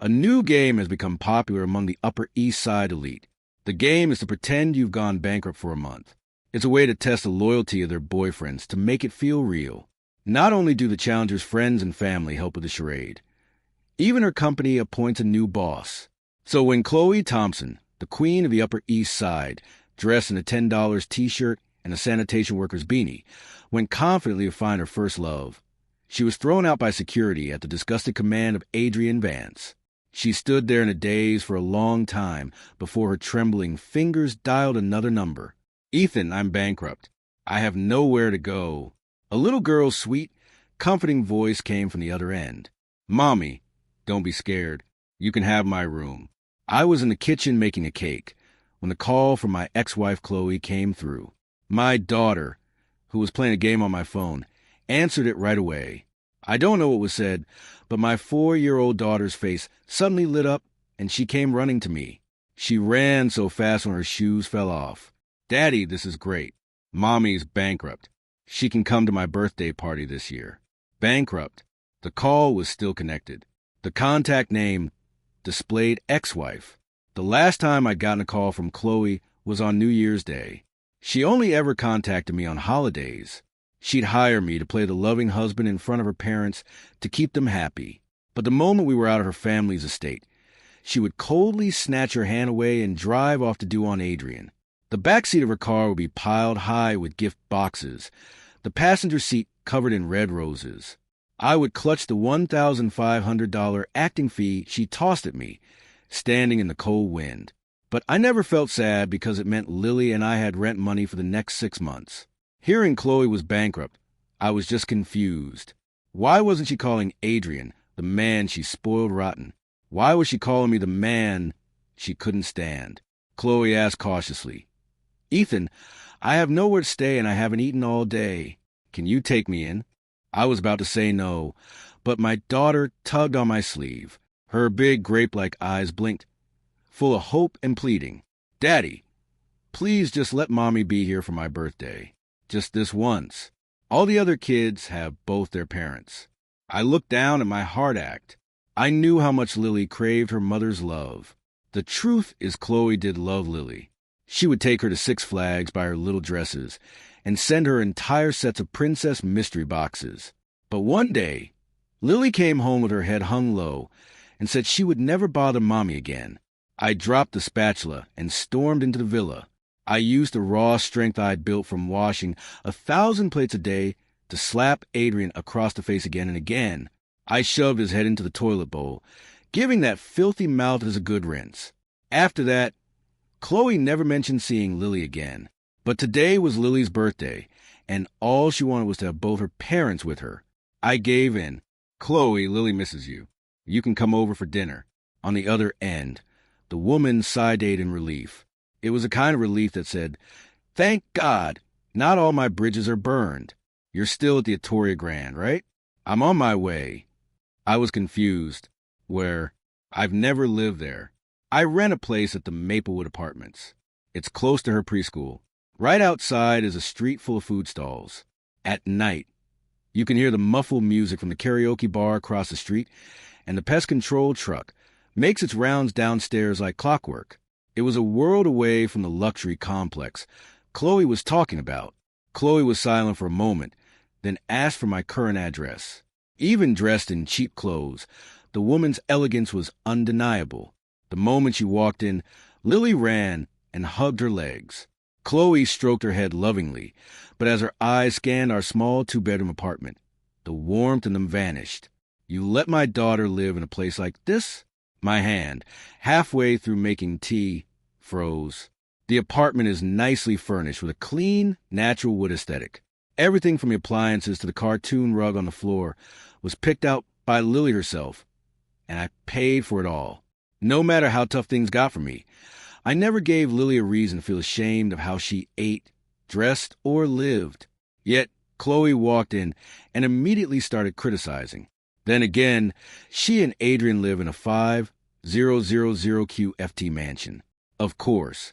A new game has become popular among the Upper East Side elite. The game is to pretend you've gone bankrupt for a month. It's a way to test the loyalty of their boyfriends to make it feel real. Not only do the challenger's friends and family help with the charade, even her company appoints a new boss. So when Chloe Thompson, the queen of the Upper East Side, dressed in a $10 t-shirt and a sanitation worker's beanie, went confidently to find her first love, she was thrown out by security at the disgusted command of Adrian Vance. She stood there in a daze for a long time before her trembling fingers dialed another number. "Ethan, I'm bankrupt. I have nowhere to go." A little girl's sweet, comforting voice came from the other end. "Mommy, don't be scared. You can have my room." I was in the kitchen making a cake when the call from my ex-wife Chloe came through. My daughter, who was playing a game on my phone, answered it right away. I don't know what was said, but my 4-year-old daughter's face suddenly lit up, and she came running to me. She ran so fast when her shoes fell off. "Daddy, this is great. Mommy's bankrupt. She can come to my birthday party this year." Bankrupt. The call was still connected. The contact name displayed ex-wife. The last time I'd gotten a call from Chloe was on New Year's Day. She only ever contacted me on holidays. She'd hire me to play the loving husband in front of her parents to keep them happy. But the moment we were out of her family's estate, she would coldly snatch her hand away and drive off to do on Adrian. The back seat of her car would be piled high with gift boxes, the passenger seat covered in red roses. I would clutch the $1,500 acting fee she tossed at me, standing in the cold wind. But I never felt sad because it meant Lily and I had rent money for the next 6 months. Hearing Chloe was bankrupt, I was just confused. Why wasn't she calling Adrian the man she spoiled rotten? Why was she calling me the man she couldn't stand? Chloe asked cautiously. "Ethan, I have nowhere to stay and I haven't eaten all day. Can you take me in?" I was about to say no, but my daughter tugged on my sleeve. Her big grape-like eyes blinked, full of hope and pleading. "Daddy, please just let Mommy be here for my birthday. Just this once. All the other kids have both their parents." I looked down and my heart ached. I knew how much Lily craved her mother's love. The truth is Chloe did love Lily. She would take her to Six Flags buy her little dresses and send her entire sets of princess mystery boxes. But one day, Lily came home with her head hung low and said she would never bother Mommy again. I dropped the spatula and stormed into the villa. I used the raw strength I'd built from washing 1,000 plates a day to slap Adrian across the face again and again. I shoved his head into the toilet bowl, giving that filthy mouth as a good rinse. After that, Chloe never mentioned seeing Lily again. But today was Lily's birthday, and all she wanted was to have both her parents with her. I gave in. "Chloe, Lily misses you. You can come over for dinner." On the other end, the woman sighed in relief. It was a kind of relief that said, "Thank God, not all my bridges are burned. You're still at the Atoria Grand, right?" "I'm on my way." I was confused. Where? I've never lived there. I rent a place at the Maplewood Apartments. It's close to her preschool. Right outside is a street full of food stalls. At night, you can hear the muffled music from the karaoke bar across the street, and the pest control truck makes its rounds downstairs like clockwork. It was a world away from the luxury complex Chloe was talking about. Chloe was silent for a moment, then asked for my current address. Even dressed in cheap clothes, the woman's elegance was undeniable. The moment she walked in, Lily ran and hugged her legs. Chloe stroked her head lovingly, but as her eyes scanned our small 2-bedroom apartment, the warmth in them vanished. "You let my daughter live in a place like this?" My hand, halfway through making tea, froze. The apartment is nicely furnished with a clean, natural wood aesthetic. Everything from the appliances to the cartoon rug on the floor was picked out by Lily herself, and I paid for it all. No matter how tough things got for me, I never gave Lily a reason to feel ashamed of how she ate, dressed, or lived. Yet Chloe walked in and immediately started criticizing. Then again, she and Adrian live in a 5000Q FT mansion. Of course,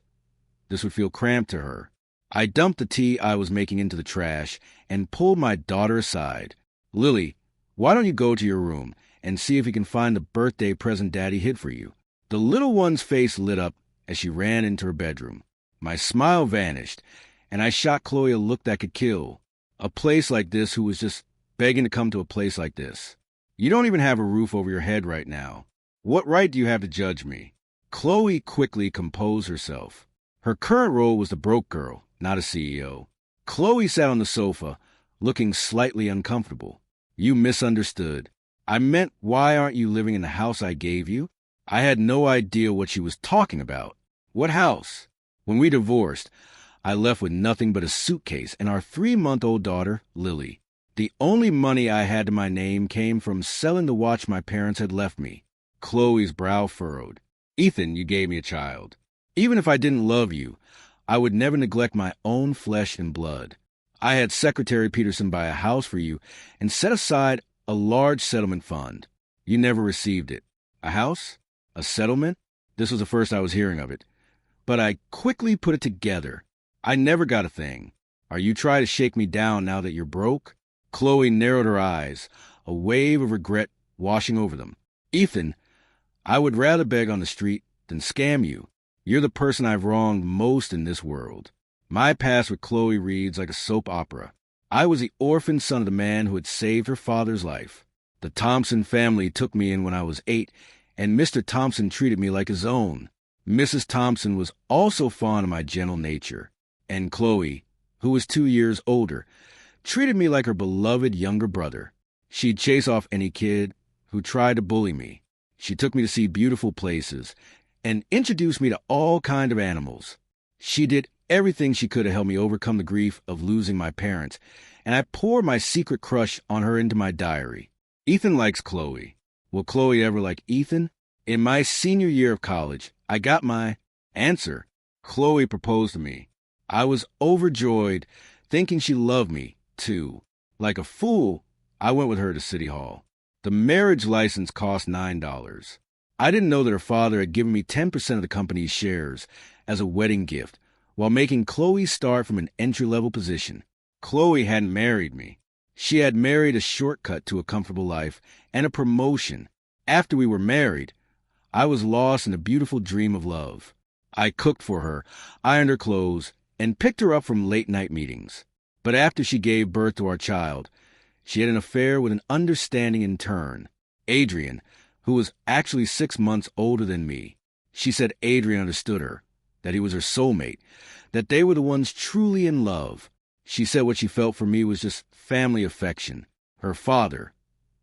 this would feel cramped to her. I dumped the tea I was making into the trash and pulled my daughter aside. "Lily, why don't you go to your room and see if he can find the birthday present Daddy hid for you. The little one's face lit up as she ran into her bedroom. My smile vanished, and I shot Chloe a look that could kill. A place like this who was just begging to come to a place like this. You don't even have a roof over your head right now. What right do you have to judge me? Chloe quickly composed herself. Her current role was the broke girl, not a CEO. Chloe sat on the sofa, looking slightly uncomfortable. You misunderstood. I meant, why aren't you living in the house I gave you? I had no idea what she was talking about. What house? When we divorced, I left with nothing but a suitcase and our 3-month-old daughter, Lily. The only money I had to my name came from selling the watch my parents had left me. Chloe's brow furrowed. Ethan, you gave me a child. Even if I didn't love you, I would never neglect my own flesh and blood. I had Secretary Peterson buy a house for you and set aside a large settlement fund. You never received it. A house? A settlement? This was the first I was hearing of it. But I quickly put it together. I never got a thing. Are you trying to shake me down now that you're broke? Chloe narrowed her eyes, a wave of regret washing over them. Ethan, I would rather beg on the street than scam you. You're the person I've wronged most in this world. My past with Chloe reads like a soap opera. I was the orphan son of the man who had saved her father's life. The Thompson family took me in when I was 8, and Mr. Thompson treated me like his own. Mrs. Thompson was also fond of my gentle nature. And Chloe, who was 2 years older, treated me like her beloved younger brother. She'd chase off any kid who tried to bully me. She took me to see beautiful places and introduced me to all kinds of animals. She did everything she could to help me overcome the grief of losing my parents, and I poured my secret crush on her into my diary. Ethan likes Chloe. Will Chloe ever like Ethan? In my senior year of college, I got my answer. Chloe proposed to me. I was overjoyed, thinking she loved me, too. Like a fool, I went with her to City Hall. The marriage license cost $9. I didn't know that her father had given me 10% of the company's shares as a wedding gift, while making Chloe start from an entry-level position. Chloe hadn't married me. She had married a shortcut to a comfortable life and a promotion. After we were married, I was lost in a beautiful dream of love. I cooked for her, ironed her clothes, and picked her up from late-night meetings. But after she gave birth to our child, she had an affair with an understanding intern, Adrian, who was actually 6 months older than me. She said Adrian understood her, that he was her soulmate, that they were the ones truly in love. She said what she felt for me was just family affection. Her father,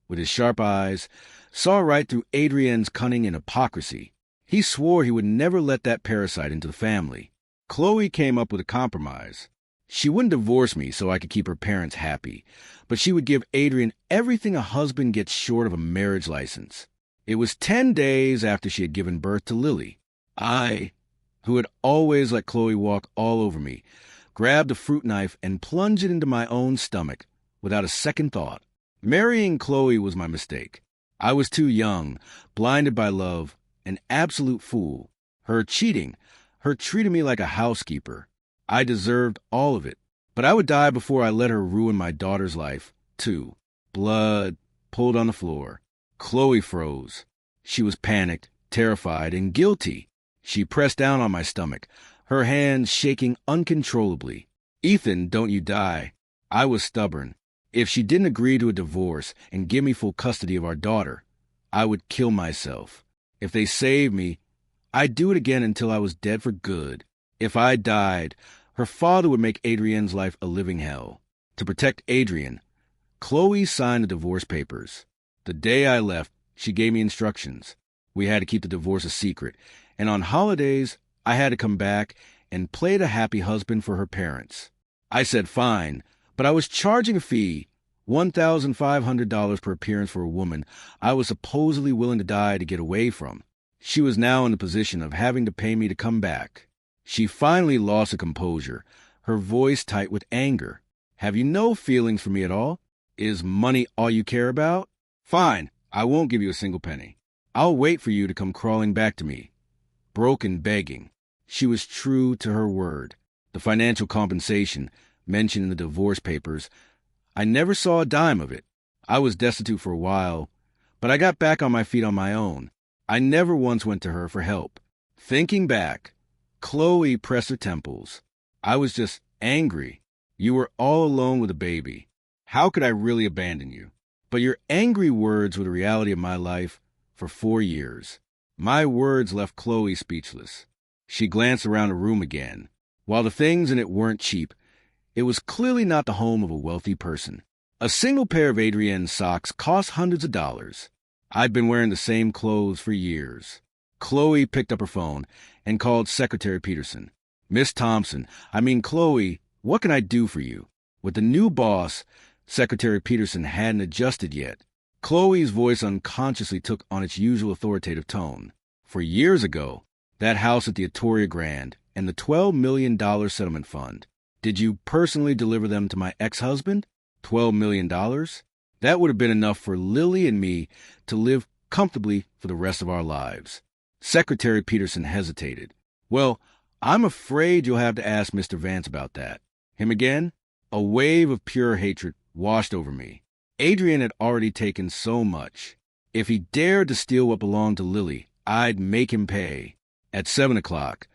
with his sharp eyes, saw right through Adrian's cunning and hypocrisy. He swore he would never let that parasite into the family. Chloe came up with a compromise. She wouldn't divorce me so I could keep her parents happy, but she would give Adrian everything a husband gets short of a marriage license. It was 10 days after she had given birth to Lily. I, who had always let Chloe walk all over me, grabbed a fruit knife and plunged it into my own stomach without a second thought. Marrying Chloe was my mistake. I was too young, blinded by love, an absolute fool. Her cheating, her treating me like a housekeeper. I deserved all of it. But I would die before I let her ruin my daughter's life, too. Blood pulled on the floor. Chloe froze. She was panicked, terrified, and guilty. She pressed down on my stomach, her hands shaking uncontrollably. Ethan, don't you die. I was stubborn. If she didn't agree to a divorce and give me full custody of our daughter, I would kill myself. If they saved me, I'd do it again until I was dead for good. If I died, her father would make Adrian's life a living hell. To protect Adrian, Chloe signed the divorce papers. The day I left, she gave me instructions. We had to keep the divorce a secret, and on holidays, I had to come back and play the happy husband for her parents. I said fine, but I was charging a fee, $1,500 per appearance for a woman I was supposedly willing to die to get away from. She was now in the position of having to pay me to come back. She finally lost her composure, her voice tight with anger. Have you no feelings for me at all? Is money all you care about? Fine, I won't give you a single penny. I'll wait for you to come crawling back to me. Broken begging. She was true to her word. The financial compensation, mentioned in the divorce papers, I never saw a dime of it. I was destitute for a while, But I got back on my feet on my own. I never once went to her for help. Thinking back, Chloe pressed her temples. I was just angry. You were all alone with a baby. How could I really abandon you? But your angry words were the reality of my life for 4 years. My words left Chloe speechless. She glanced around the room again. While the things in it weren't cheap, it was clearly not the home of a wealthy person. A single pair of Adrienne's socks cost hundreds of dollars. I'd been wearing the same clothes for years. Chloe picked up her phone and called Secretary Peterson. Miss Thompson, Chloe, what can I do for you? With the new boss, Secretary Peterson hadn't adjusted yet. Chloe's voice unconsciously took on its usual authoritative tone. For years ago, that house at the Atoria Grand and the $12 million settlement fund. Did you personally deliver them to my ex-husband? $12 million? That would have been enough for Lily and me to live comfortably for the rest of our lives. Secretary Peterson hesitated. Well, I'm afraid you'll have to ask Mr. Vance about that. Him again? A wave of pure hatred washed over me. Adrienne had already taken so much. If he dared to steal what belonged to Lily, I'd make him pay. At 7 o'clock,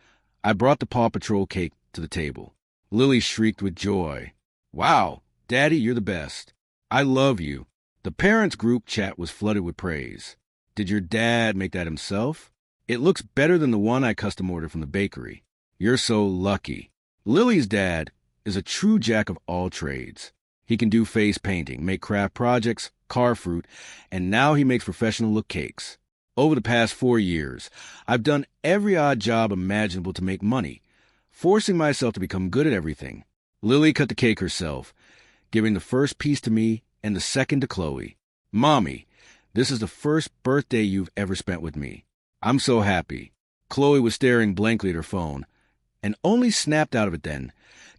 I brought the Paw Patrol cake to the table. Lily shrieked with joy. Wow, Daddy, you're the best. I love you. The parents' group chat was flooded with praise. Did your dad make that himself? It looks better than the one I custom ordered from the bakery. You're so lucky. Lily's dad is a true jack of all trades. He can do face painting, make craft projects, carve fruit, and now he makes professional-look cakes. Over the past 4 years, I've done every odd job imaginable to make money, forcing myself to become good at everything. Lily cut the cake herself, giving the first piece to me and the second to Chloe. Mommy, this is the first birthday you've ever spent with me. I'm so happy. Chloe was staring blankly at her phone, and only snapped out of it then,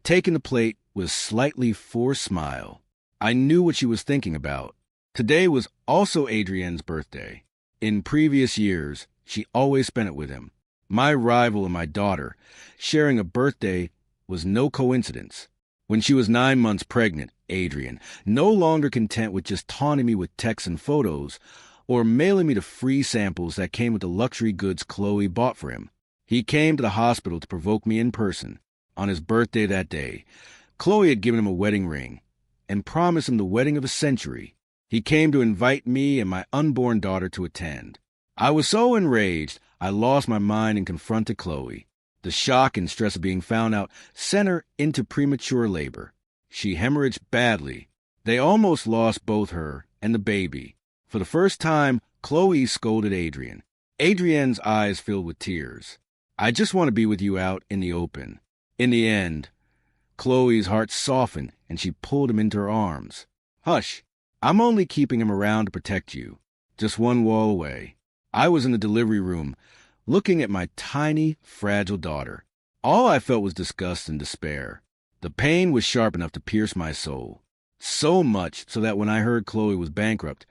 taking the plate with a slightly forced smile. I knew what she was thinking about. Today was also Adrienne's birthday. In previous years, she always spent it with him. My rival and my daughter sharing a birthday was no coincidence. When she was 9 months pregnant, Adrienne, no longer content with just taunting me with texts and photos, or mailing me the free samples that came with the luxury goods Chloe bought for him. He came to the hospital to provoke me in person. On his birthday that day, Chloe had given him a wedding ring and promised him the wedding of a century. He came to invite me and my unborn daughter to attend. I was so enraged, I lost my mind and confronted Chloe. The shock and stress of being found out sent her into premature labor. She hemorrhaged badly. They almost lost both her and the baby. For the first time, Chloe scolded Adrienne. Adrienne's eyes filled with tears. I just want to be with you out in the open. In the end, Chloe's heart softened and she pulled him into her arms. Hush, I'm only keeping him around to protect you. Just one wall away. I was in the delivery room, looking at my tiny, fragile daughter. All I felt was disgust and despair. The pain was sharp enough to pierce my soul. So much so that when I heard Chloe was bankrupt,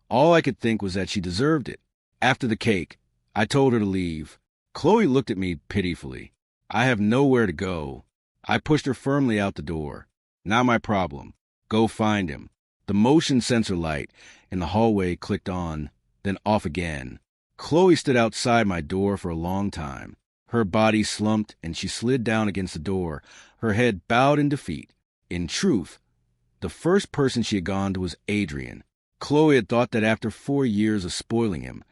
all I could think was that she deserved it. After the cake, I told her to leave. Chloe looked at me pitifully. I have nowhere to go. I pushed her firmly out the door. Not my problem. Go find him. The motion sensor light in the hallway clicked on, then off again. Chloe stood outside my door for a long time. Her body slumped and she slid down against the door, her head bowed in defeat. In truth, the first person she had gone to was Adrienne. Chloe had thought that after 4 years of spoiling him,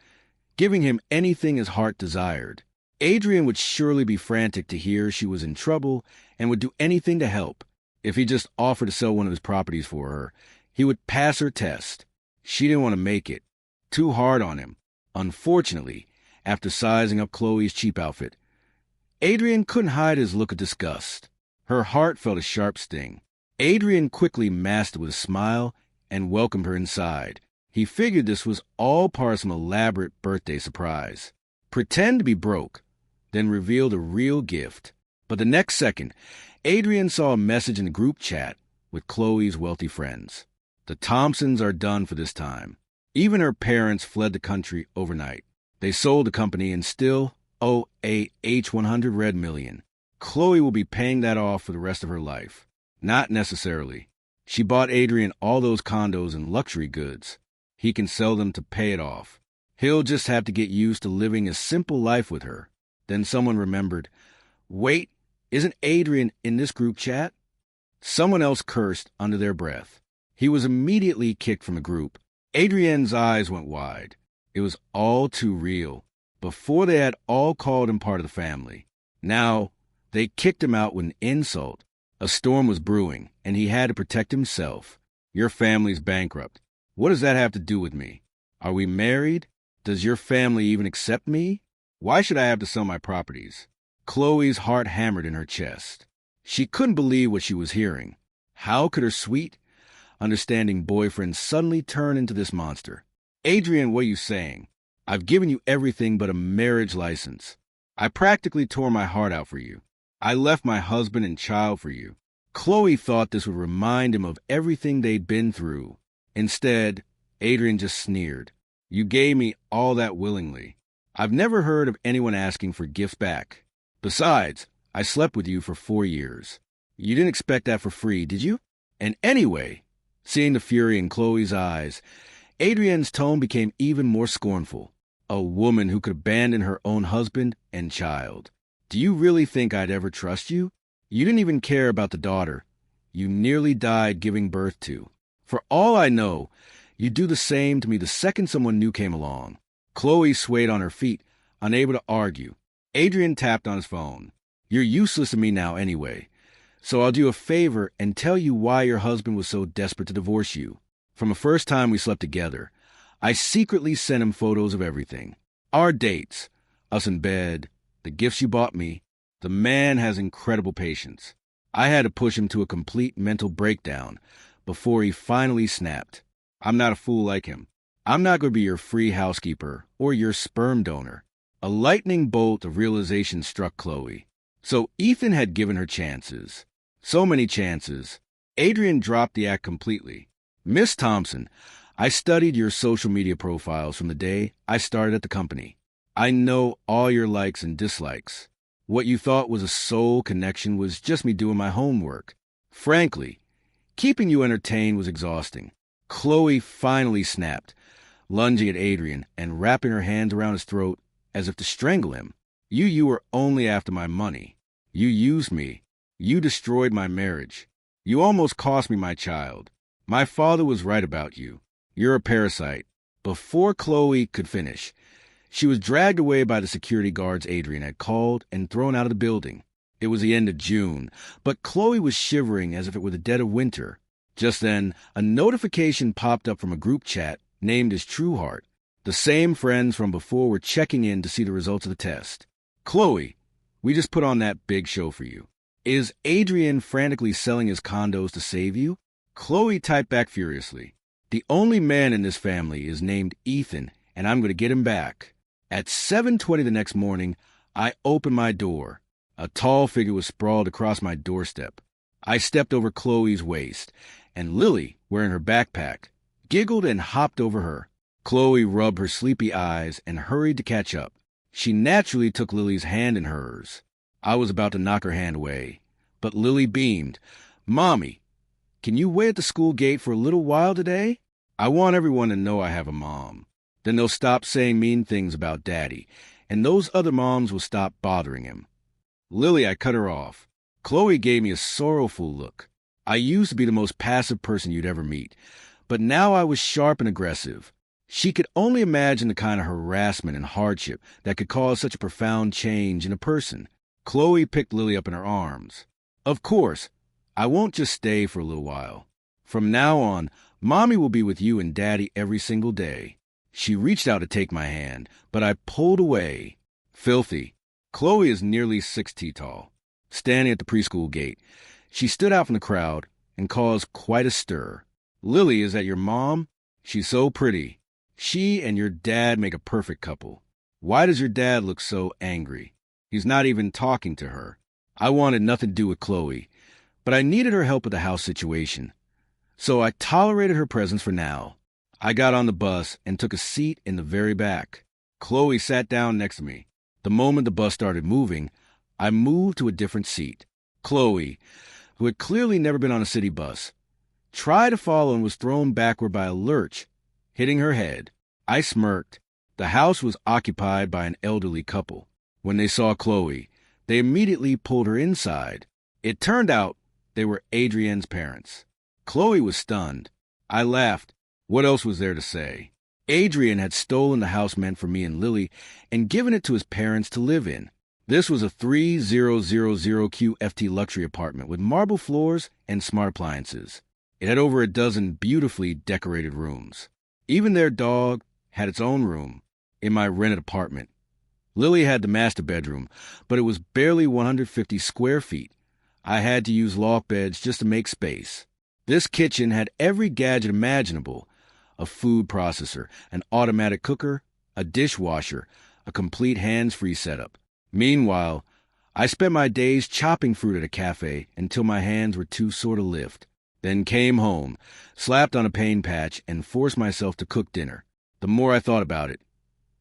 giving him anything his heart desired, Adrienne would surely be frantic to hear she was in trouble and would do anything to help. If he just offered to sell one of his properties for her, he would pass her test. She didn't want to make it. Too hard on him. Unfortunately, after sizing up Chloe's cheap outfit, Adrienne couldn't hide his look of disgust. Her heart felt a sharp sting. Adrienne quickly masked it with a smile and welcomed her inside. He figured this was all part of some elaborate birthday surprise. Pretend to be broke, then reveal the real gift. But the next second, Adrienne saw a message in the group chat with Chloe's wealthy friends. The Thompsons are done for this time. Even her parents fled the country overnight. They sold the company and still owe a H100 red million. Chloe will be paying that off for the rest of her life. Not necessarily. She bought Adrienne all those condos and luxury goods. He can sell them to pay it off. He'll just have to get used to living a simple life with her. Then someone remembered, wait, isn't Adrian in this group chat? Someone else cursed under their breath. He was immediately kicked from the group. Adrienne's eyes went wide. It was all too real. Before they had all called him part of the family. Now, they kicked him out with an insult. A storm was brewing, and he had to protect himself. Your family's bankrupt. What does that have to do with me? Are we married? Does your family even accept me? Why should I have to sell my properties? Chloe's heart hammered in her chest. She couldn't believe what she was hearing. How could her sweet, understanding boyfriend suddenly turn into this monster? Adrian, what are you saying? I've given you everything but a marriage license. I practically tore my heart out for you. I left my husband and child for you. Chloe thought this would remind him of everything they'd been through. Instead, Adrian just sneered. You gave me all that willingly. I've never heard of anyone asking for gifts back. Besides, I slept with you for 4 years. You didn't expect that for free, did you? And anyway, seeing the fury in Chloe's eyes, Adrian's tone became even more scornful. A woman who could abandon her own husband and child. Do you really think I'd ever trust you? You didn't even care about the daughter you nearly died giving birth to. For all I know, you'd do the same to me the second someone new came along. Chloe swayed on her feet, unable to argue. Adrian tapped on his phone. You're useless to me now anyway, so I'll do a favor and tell you why your husband was so desperate to divorce you. From the first time we slept together, I secretly sent him photos of everything. Our dates, us in bed, the gifts you bought me. The man has incredible patience. I had to push him to a complete mental breakdown before he finally snapped. I'm not a fool like him. I'm not going to be your free housekeeper or your sperm donor. A lightning bolt of realization struck Chloe. So Ethan had given her chances. So many chances. Adrian dropped the act completely. Miss Thompson, I studied your social media profiles from the day I started at the company. I know all your likes and dislikes. What you thought was a soul connection was just me doing my homework. Frankly, keeping you entertained was exhausting. Chloe finally snapped, lunging at Adrian and wrapping her hands around his throat as if to strangle him. You were only after my money. You used me. You destroyed my marriage. You almost cost me my child. My father was right about you. You're a parasite. Before Chloe could finish, she was dragged away by the security guards Adrian had called and thrown out of the building. It was the end of June, but Chloe was shivering as if it were the dead of winter. Just then, a notification popped up from a group chat named as Trueheart. The same friends from before were checking in to see the results of the test. Chloe, we just put on that big show for you. Is Adrian frantically selling his condos to save you? Chloe typed back furiously. The only man in this family is named Ethan, and I'm going to get him back. At 7:20 the next morning, I opened my door. A tall figure was sprawled across my doorstep. I stepped over Chloe's waist, and Lily, wearing her backpack, giggled and hopped over her. Chloe rubbed her sleepy eyes and hurried to catch up. She naturally took Lily's hand in hers. I was about to knock her hand away, but Lily beamed. Mommy, can you wait at the school gate for a little while today? I want everyone to know I have a mom. Then they'll stop saying mean things about Daddy, and those other moms will stop bothering him. Lily, I cut her off. Chloe gave me a sorrowful look. I used to be the most passive person you'd ever meet, but now I was sharp and aggressive. She could only imagine the kind of harassment and hardship that could cause such a profound change in a person. Chloe picked Lily up in her arms. Of course, I won't just stay for a little while. From now on, Mommy will be with you and Daddy every single day. She reached out to take my hand, but I pulled away. Filthy. Chloe is nearly 6 feet tall. Standing at the preschool gate, she stood out from the crowd and caused quite a stir. Lily, is that your mom? She's so pretty. She and your dad make a perfect couple. Why does your dad look so angry? He's not even talking to her. I wanted nothing to do with Chloe, but I needed her help with the house situation. So I tolerated her presence for now. I got on the bus and took a seat in the very back. Chloe sat down next to me. The moment the bus started moving, I moved to a different seat. Chloe, who had clearly never been on a city bus, tried to follow and was thrown backward by a lurch hitting her head. I smirked. The house was occupied by an elderly couple. When they saw Chloe, they immediately pulled her inside. It turned out they were Adrienne's parents. Chloe was stunned. I laughed. What else was there to say? Adrienne had stolen the house meant for me and Lily and given it to his parents to live in. This was a 3000 QFT luxury apartment with marble floors and smart appliances. It had over a dozen beautifully decorated rooms. Even their dog had its own room in my rented apartment. Lily had the master bedroom, but it was barely 150 square feet. I had to use loft beds just to make space. This kitchen had every gadget imaginable: a food processor, an automatic cooker, a dishwasher, a complete hands-free setup. Meanwhile, I spent my days chopping fruit at a cafe until my hands were too sore to lift. Then came home, slapped on a pain patch, and forced myself to cook dinner. The more I thought about it,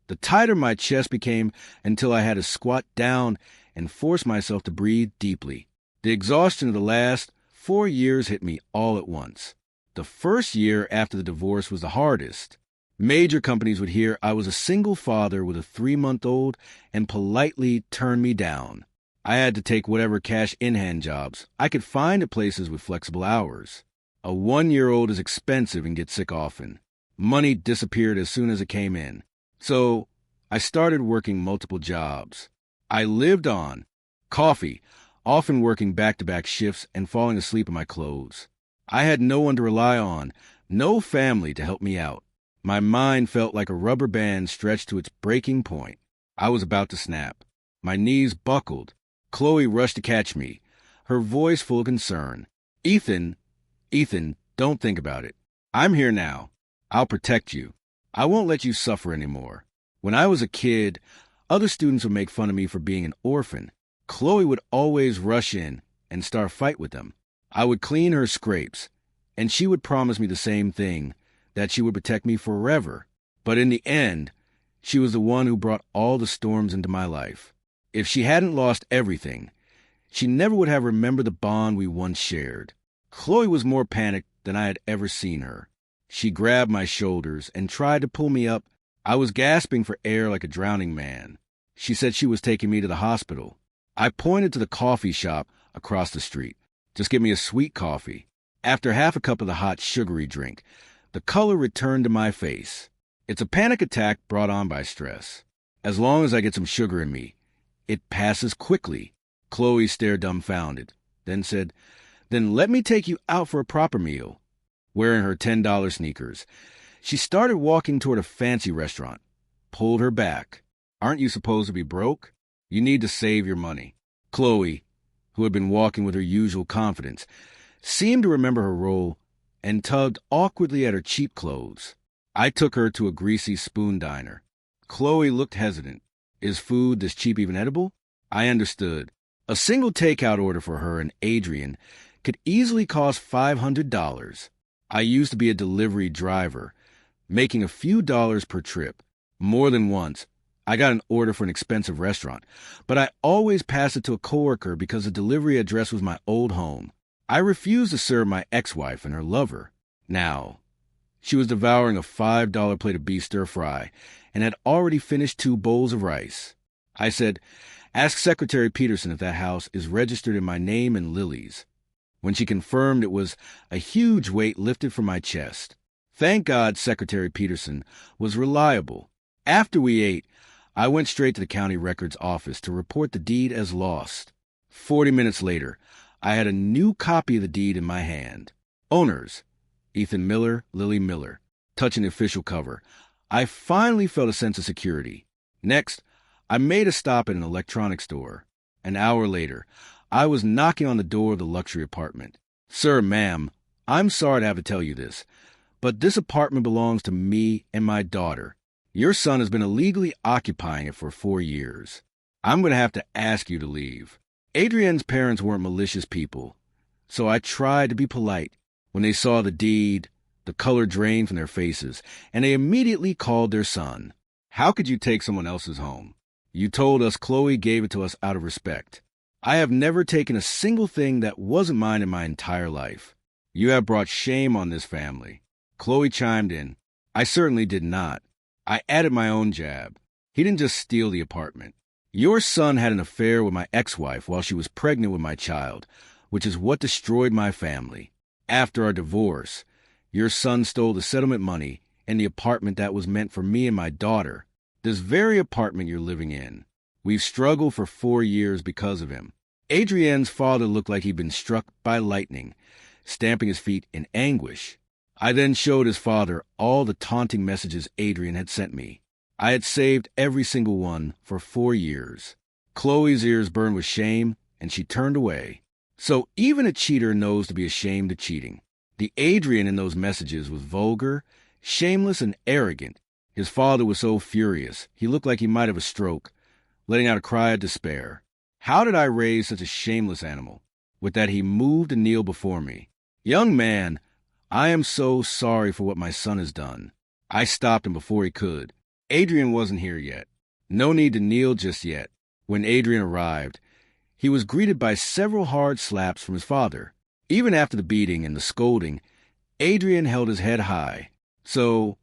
the tighter my chest became until I had to squat down and force myself to breathe deeply. The exhaustion of the last 4 years hit me all at once. The first year after the divorce was the hardest. Major companies would hear I was a single father with a 3-month-old and politely turn me down. I had to take whatever cash in-hand jobs I could find at places with flexible hours. A 1-year-old is expensive and gets sick often. Money disappeared as soon as it came in. So I started working multiple jobs. I lived on coffee, often working back-to-back shifts and falling asleep in my clothes. I had no one to rely on, no family to help me out. My mind felt like a rubber band stretched to its breaking point. I was about to snap. My knees buckled. Chloe rushed to catch me, her voice full of concern. Ethan, don't think about it. I'm here now. I'll protect you. I won't let you suffer anymore. When I was a kid, other students would make fun of me for being an orphan. Chloe would always rush in and start a fight with them. I would clean her scrapes, and she would promise me the same thing, that she would protect me forever. But in the end, she was the one who brought all the storms into my life. If she hadn't lost everything, she never would have remembered the bond we once shared. Chloe was more panicked than I had ever seen her. She grabbed my shoulders and tried to pull me up. I was gasping for air like a drowning man. She said she was taking me to the hospital. I pointed to the coffee shop across the street. Just give me a sweet coffee. After half a cup of the hot, sugary drink, the color returned to my face. It's a panic attack brought on by stress. As long as I get some sugar in me, it passes quickly. Chloe stared dumbfounded, then said, "Then let me take you out for a proper meal." Wearing her $10 sneakers, she started walking toward a fancy restaurant. Pulled her back. "Aren't you supposed to be broke? You need to save your money." Chloe, who had been walking with her usual confidence, seemed to remember her role and tugged awkwardly at her cheap clothes. I took her to a greasy spoon diner. Chloe looked hesitant. Is food this cheap even edible? I understood. A single takeout order for her and Adrienne could easily cost $500. I used to be a delivery driver, making a few dollars per trip. More than once, I got an order for an expensive restaurant, but I always passed it to a coworker because the delivery address was my old home. I refused to serve my ex-wife and her lover. Now, she was devouring a $5 plate of beef stir-fry and had already finished 2 bowls of rice. I said, "Ask Secretary Peterson if that house is registered in my name and Lily's." When she confirmed, it was a huge weight lifted from my chest. Thank God Secretary Peterson was reliable. After we ate, I went straight to the county records office to report the deed as lost. 40 minutes later, I had a new copy of the deed in my hand. Owners, Ethan Miller, Lily Miller. Touching the official cover, I finally felt a sense of security. Next, I made a stop at an electronics store. An hour later, I was knocking on the door of the luxury apartment. "Sir, ma'am, I'm sorry to have to tell you this, but this apartment belongs to me and my daughter. Your son has been illegally occupying it for 4 years. I'm going to have to ask you to leave." Adrienne's parents weren't malicious people, so I tried to be polite. When they saw the deed, the color drained from their faces, and they immediately called their son. "How could you take someone else's home? You told us Chloe gave it to us out of respect. I have never taken a single thing that wasn't mine in my entire life. You have brought shame on this family." Chloe chimed in. I certainly did not. I added my own jab. He didn't just steal the apartment. Your son had an affair with my ex-wife while she was pregnant with my child, which is what destroyed my family. After our divorce, your son stole the settlement money and the apartment that was meant for me and my daughter. This very apartment you're living in. We've struggled for 4 years because of him. Adrienne's father looked like he'd been struck by lightning, stamping his feet in anguish. I then showed his father all the taunting messages Adrienne had sent me. I had saved every single one for 4 years. Chloe's ears burned with shame, and she turned away. So even a cheater knows to be ashamed of cheating. The Adrienne in those messages was vulgar, shameless, and arrogant. His father was so furious, he looked like he might have a stroke, letting out a cry of despair. How did I raise such a shameless animal? With that, he moved to kneel before me. Young man, I am so sorry for what my son has done. I stopped him before he could. Adrienne wasn't here yet. No need to kneel just yet. When Adrienne arrived, he was greeted by several hard slaps from his father. Even after the beating and the scolding, Adrienne held his head high. So,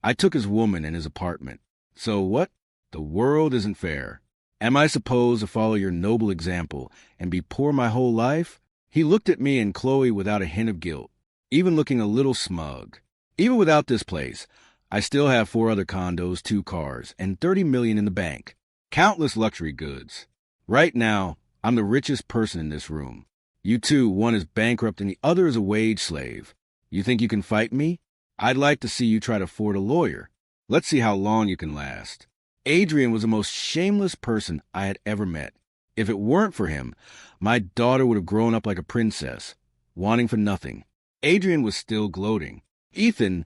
I took his woman and his apartment. So what? The world isn't fair. Am I supposed to follow your noble example and be poor my whole life? He looked at me and Chloe without a hint of guilt, even looking a little smug. Even without this place, I still have 4 other condos, 2 cars, and $30 million in the bank. Countless luxury goods. Right now, I'm the richest person in this room. You two, one is bankrupt and the other is a wage slave. You think you can fight me? I'd like to see you try to afford a lawyer. Let's see how long you can last. Adrienne was the most shameless person I had ever met. If it weren't for him, my daughter would have grown up like a princess, wanting for nothing. Adrienne was still gloating. Ethan,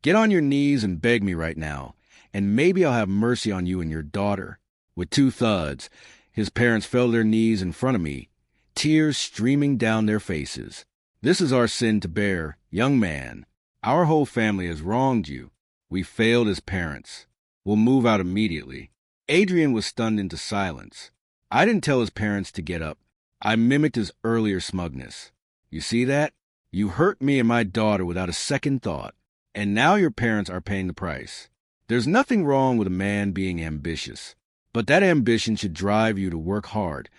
get on your knees and beg me right now, and maybe I'll have mercy on you and your daughter. With 2 thuds, his parents fell to their knees in front of me, tears streaming down their faces. This is our sin to bear, young man. Our whole family has wronged you. We failed as parents. We'll move out immediately. Adrienne was stunned into silence. I didn't tell his parents to get up. I mimicked his earlier smugness. You see that? You hurt me and my daughter without a second thought. And now your parents are paying the price. There's nothing wrong with a man being ambitious. But that ambition should drive you to work hard,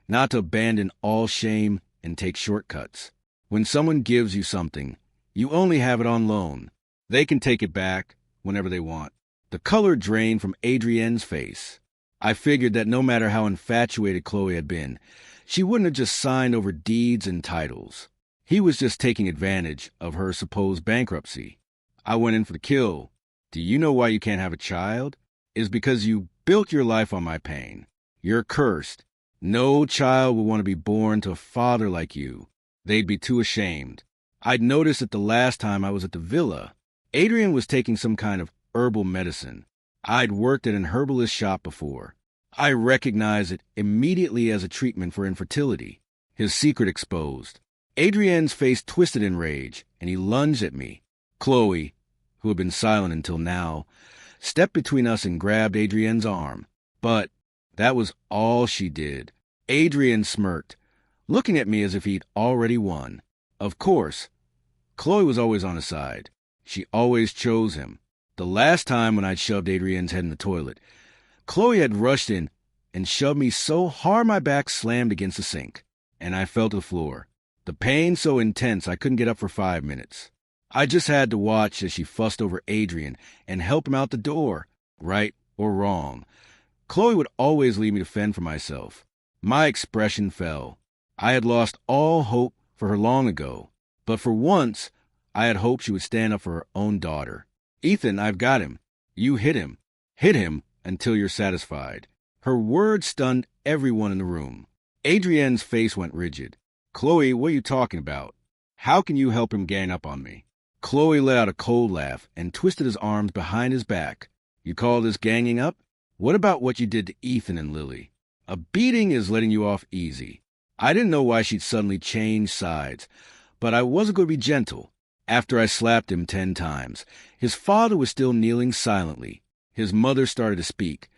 not to abandon all shame and take shortcuts. When someone gives you something, you only have it on loan. They can take it back whenever they want. The color drained from Adrienne's face. I figured that no matter how infatuated Chloe had been, she wouldn't have just signed over deeds and titles. He was just taking advantage of her supposed bankruptcy. I went in for the kill. Do you know why you can't have a child? It's because you built your life on my pain. You're cursed. No child would want to be born to a father like you. They'd be too ashamed. I'd noticed it the last time I was at the villa. Adrienne was taking some kind of herbal medicine. I'd worked at an herbalist shop before. I recognized it immediately as a treatment for infertility. His secret exposed. Adrienne's face twisted in rage, and he lunged at me. Chloe, who had been silent until now, stepped between us and grabbed Adrienne's arm. But that was all she did. Adrienne smirked, looking at me as if he'd already won. Of course, Chloe was always on his side. She always chose him. The last time when I'd shoved Adrienne's head in the toilet, Chloe had rushed in and shoved me so hard my back slammed against the sink, and I fell to the floor. The pain so intense I couldn't get up for 5 minutes. I just had to watch as she fussed over Adrienne and help him out the door, right or wrong. Chloe would always leave me to fend for myself. My expression fell. I had lost all hope for her long ago, but for once, I had hoped she would stand up for her own daughter. Ethan, I've got him. You hit him. Hit him until you're satisfied. Her words stunned everyone in the room. Adrienne's face went rigid. Chloe, what are you talking about? How can you help him gang up on me? Chloe let out a cold laugh and twisted his arms behind his back. You call this ganging up? What about what you did to Ethan and Lily? A beating is letting you off easy. I didn't know why she'd suddenly change sides, but I wasn't going to be gentle. After I slapped him 10 times, his father was still kneeling silently. His mother started to speak,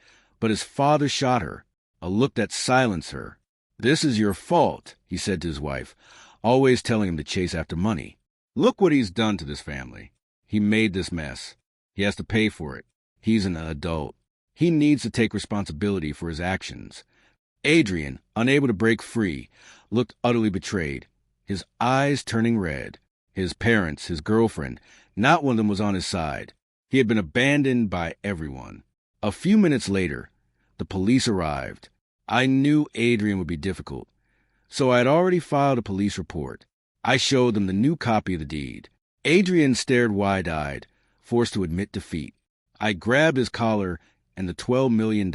but his father shot her, a look that silenced her. This is your fault, he said to his wife, always telling him to chase after money. Look what he's done to this family. He made this mess. He has to pay for it. He's an adult. He needs to take responsibility for his actions. Adrian, unable to break free, looked utterly betrayed, his eyes turning red. His parents, his girlfriend, not one of them was on his side. He had been abandoned by everyone. A few minutes later, the police arrived. I knew Adrian would be difficult, so I had already filed a police report. I showed them the new copy of the deed. Adrian stared wide-eyed, forced to admit defeat. I grabbed his collar and the $12 million.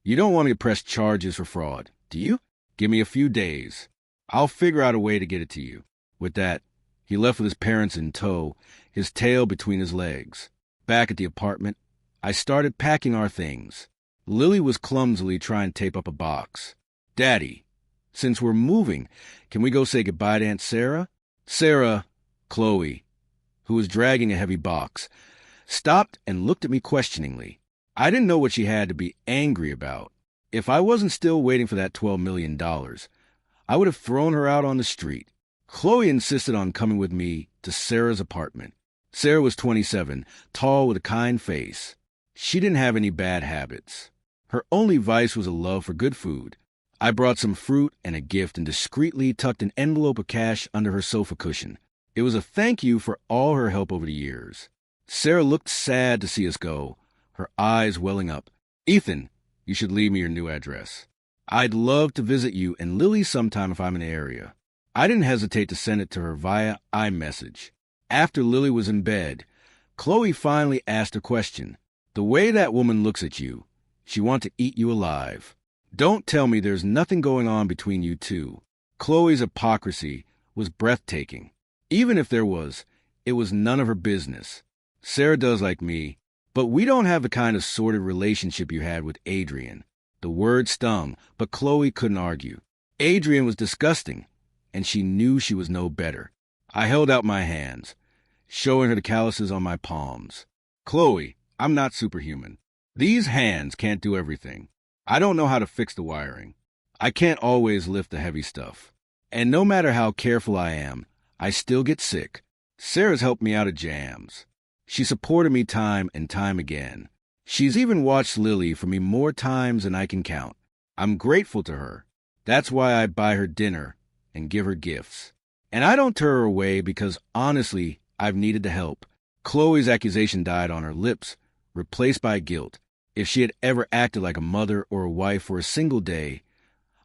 You don't want me to press charges for fraud, do you? Give me a few days. I'll figure out a way to get it to you. With that, he left with his parents in tow, his tail between his legs. Back at the apartment, I started packing our things. Lily was clumsily trying to tape up a box. Daddy, since we're moving, can we go say goodbye to Aunt Sarah? Sarah, Chloe, who was dragging a heavy box, stopped and looked at me questioningly. I didn't know what she had to be angry about. If I wasn't still waiting for that $12 million, I would have thrown her out on the street. Chloe insisted on coming with me to Sarah's apartment. Sarah was 27, tall with a kind face. She didn't have any bad habits. Her only vice was a love for good food. I brought some fruit and a gift and discreetly tucked an envelope of cash under her sofa cushion. It was a thank you for all her help over the years. Sarah looked sad to see us go, her eyes welling up. Ethan, you should leave me your new address. I'd love to visit you and Lily sometime if I'm in the area. I didn't hesitate to send it to her via iMessage. After Lily was in bed, Chloe finally asked a question. The way that woman looks at you, she wants to eat you alive. Don't tell me there's nothing going on between you two. Chloe's hypocrisy was breathtaking. Even if there was, it was none of her business. Sarah does like me, but we don't have the kind of sordid relationship you had with Adrian. The word stung, but Chloe couldn't argue. Adrian was disgusting, and she knew she was no better. I held out my hands, showing her the calluses on my palms. Chloe, I'm not superhuman. These hands can't do everything. I don't know how to fix the wiring. I can't always lift the heavy stuff. And no matter how careful I am, I still get sick. Sarah's helped me out of jams. She supported me time and time again. She's even watched Lily for me more times than I can count. I'm grateful to her. That's why I buy her dinner and give her gifts. And I don't turn her away because, honestly, I've needed the help. Chloe's accusation died on her lips, replaced by guilt. If she had ever acted like a mother or a wife for a single day,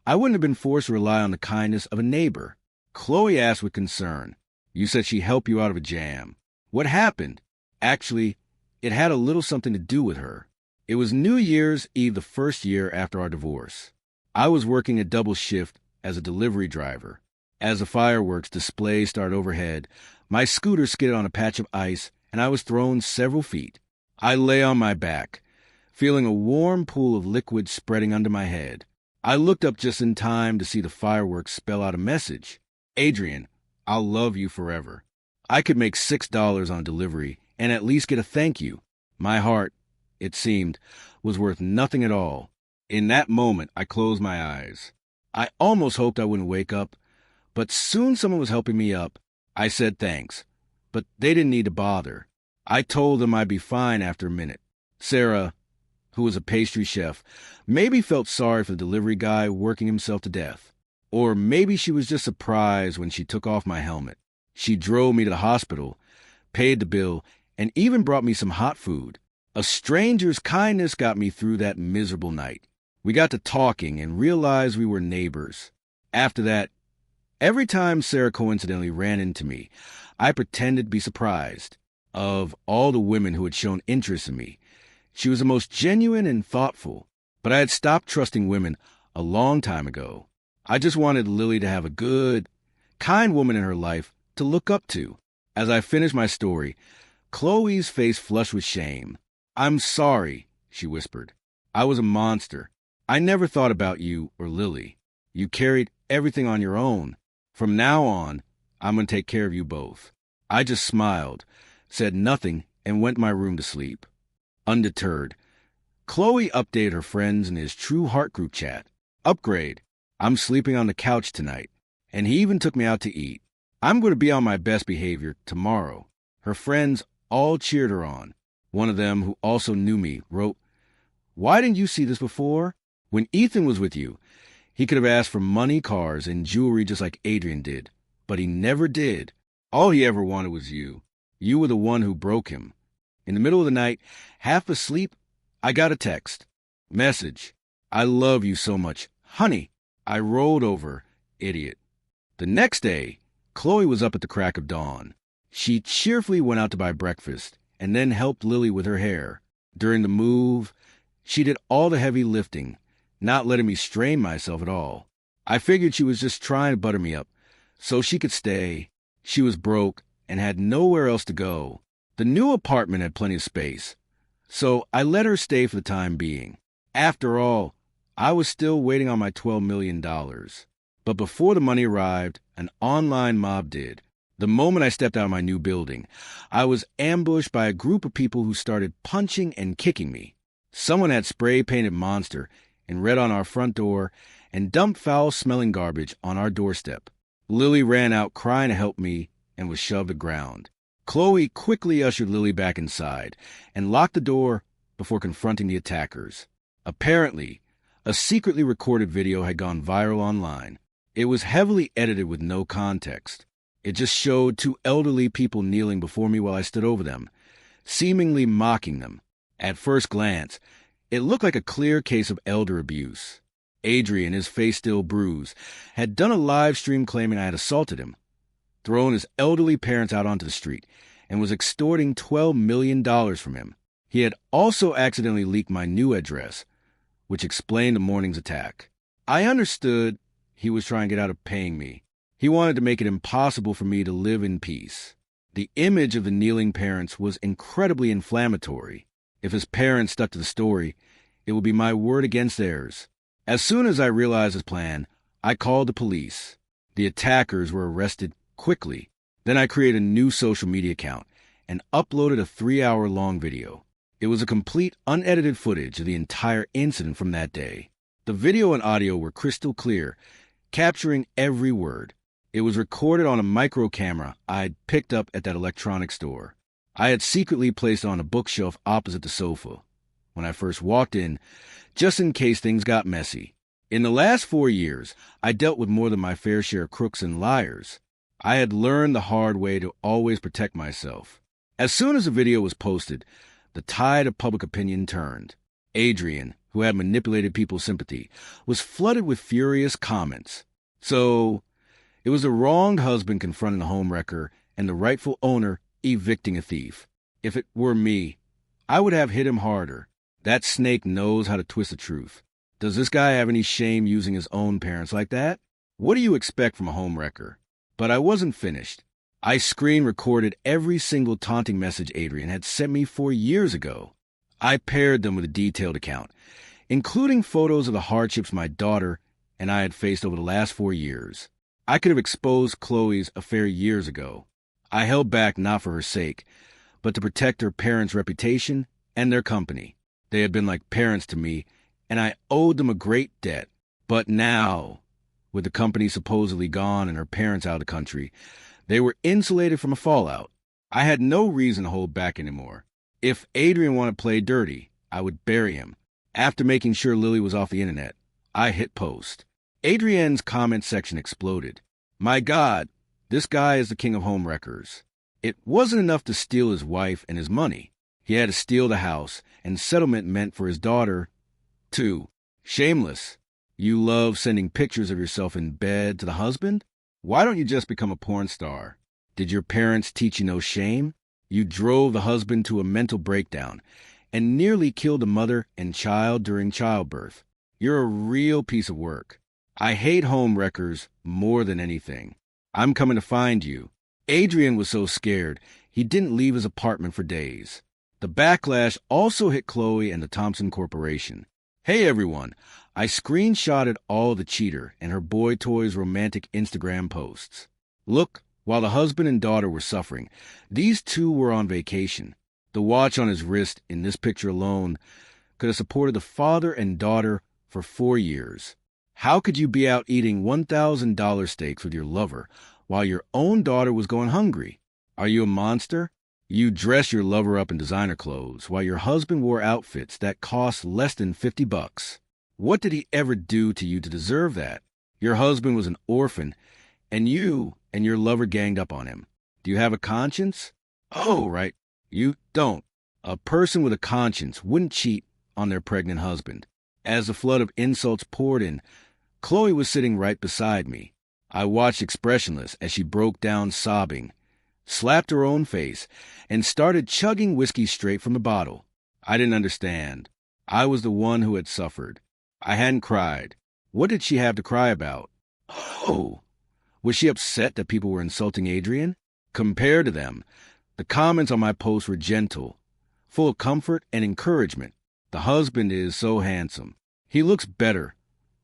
I wouldn't have been forced to rely on the kindness of a neighbor. Chloe asked with concern, "You said she helped you out of a jam. What happened?" Actually, it had a little something to do with her. It was New Year's Eve the first year after our divorce. I was working a double shift as a delivery driver. As the fireworks display started overhead, my scooter skidded on a patch of ice and I was thrown several feet. I lay on my back, feeling a warm pool of liquid spreading under my head. I looked up just in time to see the fireworks spell out a message. Adrian, I'll love you forever. I could make $6 on delivery and at least get a thank you. My heart, it seemed, was worth nothing at all. In that moment, I closed my eyes. I almost hoped I wouldn't wake up, but soon someone was helping me up. I said thanks, but they didn't need to bother. I told them I'd be fine after a minute. Sarah, who was a pastry chef, maybe felt sorry for the delivery guy working himself to death. Or maybe she was just surprised when she took off my helmet. She drove me to the hospital, paid the bill, and even brought me some hot food. A stranger's kindness got me through that miserable night. We got to talking and realized we were neighbors. After that, every time Sarah coincidentally ran into me, I pretended to be surprised. Of all the women who had shown interest in me, she was the most genuine and thoughtful. But I had stopped trusting women a long time ago. I just wanted Lily to have a good, kind woman in her life to look up to. As I finished my story, Chloe's face flushed with shame. "I'm sorry," she whispered. "I was a monster. I never thought about you or Lily. You carried everything on your own. From now on, I'm going to take care of you both." I just smiled, said nothing, and went to my room to sleep. Undeterred, Chloe updated her friends in his True Heart group chat. "Upgrade. I'm sleeping on the couch tonight." And he even took me out to eat. I'm going to be on my best behavior tomorrow. Her friends all cheered her on. One of them, who also knew me, wrote, "Why didn't you see this before? When Ethan was with you, he could have asked for money, cars, and jewelry just like Adrian did. But he never did. All he ever wanted was you. You were the one who broke him." In the middle of the night, half asleep, I got a text. Message: "I love you so much. Honey." I rolled over. Idiot. The next day, Chloe was up at the crack of dawn. She cheerfully went out to buy breakfast and then helped Lily with her hair. During the move, she did all the heavy lifting, not letting me strain myself at all. I figured she was just trying to butter me up so she could stay. She was broke and had nowhere else to go. The new apartment had plenty of space, so I let her stay for the time being. After all, I was still waiting on my $12 million. But before the money arrived, an online mob did. The moment I stepped out of my new building, I was ambushed by a group of people who started punching and kicking me. Someone had spray-painted Monster and read on our front door and dumped foul-smelling garbage on our doorstep. Lily ran out crying to help me and was shoved to ground. Chloe quickly ushered Lily back inside and locked the door before confronting the attackers. Apparently, a secretly recorded video had gone viral online. It was heavily edited with no context. It just showed two elderly people kneeling before me while I stood over them, seemingly mocking them. At first glance, it looked like a clear case of elder abuse. Adrian, his face still bruised, had done a live stream claiming I had assaulted him, thrown his elderly parents out onto the street, and was extorting $12 million from him. He had also accidentally leaked my new address, which explained the morning's attack. I understood he was trying to get out of paying me. He wanted to make it impossible for me to live in peace. The image of the kneeling parents was incredibly inflammatory. If his parents stuck to the story, it would be my word against theirs. As soon as I realized his plan, I called the police. The attackers were arrested quickly. Then I created a new social media account and uploaded a 3-hour-long video. It was a complete, unedited footage of the entire incident from that day. The video and audio were crystal clear, capturing every word. It was recorded on a micro camera I'd picked up at that electronics store. I had secretly placed it on a bookshelf opposite the sofa when I first walked in, just in case things got messy. In the last 4 years, I dealt with more than my fair share of crooks and liars. I had learned the hard way to always protect myself. As soon as the video was posted, the tide of public opinion turned. Adrian, who had manipulated people's sympathy, was flooded with furious comments. So, it was the wronged husband confronting the homewrecker and the rightful owner evicting a thief. If it were me, I would have hit him harder. That snake knows how to twist the truth. Does this guy have any shame using his own parents like that? What do you expect from a homewrecker? But I wasn't finished. I screen recorded every single taunting message Adrian had sent me 4 years ago. I paired them with a detailed account, including photos of the hardships my daughter and I had faced over the last 4 years. I could have exposed Chloe's affair years ago. I held back not for her sake, but to protect her parents' reputation and their company. They had been like parents to me, and I owed them a great debt. But now, with the company supposedly gone and her parents out of the country, they were insulated from a fallout. I had no reason to hold back anymore. If Adrian wanted to play dirty, I would bury him. After making sure Lily was off the internet, I hit post. Adrian's comment section exploded. My God, this guy is the king of homewreckers. It wasn't enough to steal his wife and his money. He had to steal the house and settlement meant for his daughter, too. Shameless. You love sending pictures of yourself in bed to the husband? Why don't you just become a porn star? Did your parents teach you no shame? You drove the husband to a mental breakdown and nearly killed the mother and child during childbirth. You're a real piece of work. I hate homewreckers more than anything. I'm coming to find you. Adrian was so scared, he didn't leave his apartment for days. The backlash also hit Chloe and the Thompson Corporation. Hey everyone, I screenshotted all the cheater and her boy toys romantic Instagram posts. Look, while the husband and daughter were suffering, these two were on vacation. The watch on his wrist in this picture alone could have supported the father and daughter for 4 years. How could you be out eating $1,000 steaks with your lover while your own daughter was going hungry? Are you a monster? You dress your lover up in designer clothes while your husband wore outfits that cost less than $50. What did he ever do to you to deserve that? Your husband was an orphan, and you and your lover ganged up on him. Do you have a conscience? Oh, right. You don't. A person with a conscience wouldn't cheat on their pregnant husband. As the flood of insults poured in, Chloe was sitting right beside me. I watched expressionless as she broke down sobbing, slapped her own face, and started chugging whiskey straight from the bottle. I didn't understand. I was the one who had suffered. I hadn't cried. What did she have to cry about? Oh, was she upset that people were insulting Adrian? Compared to them, the comments on my post were gentle, full of comfort and encouragement. The husband is so handsome. He looks better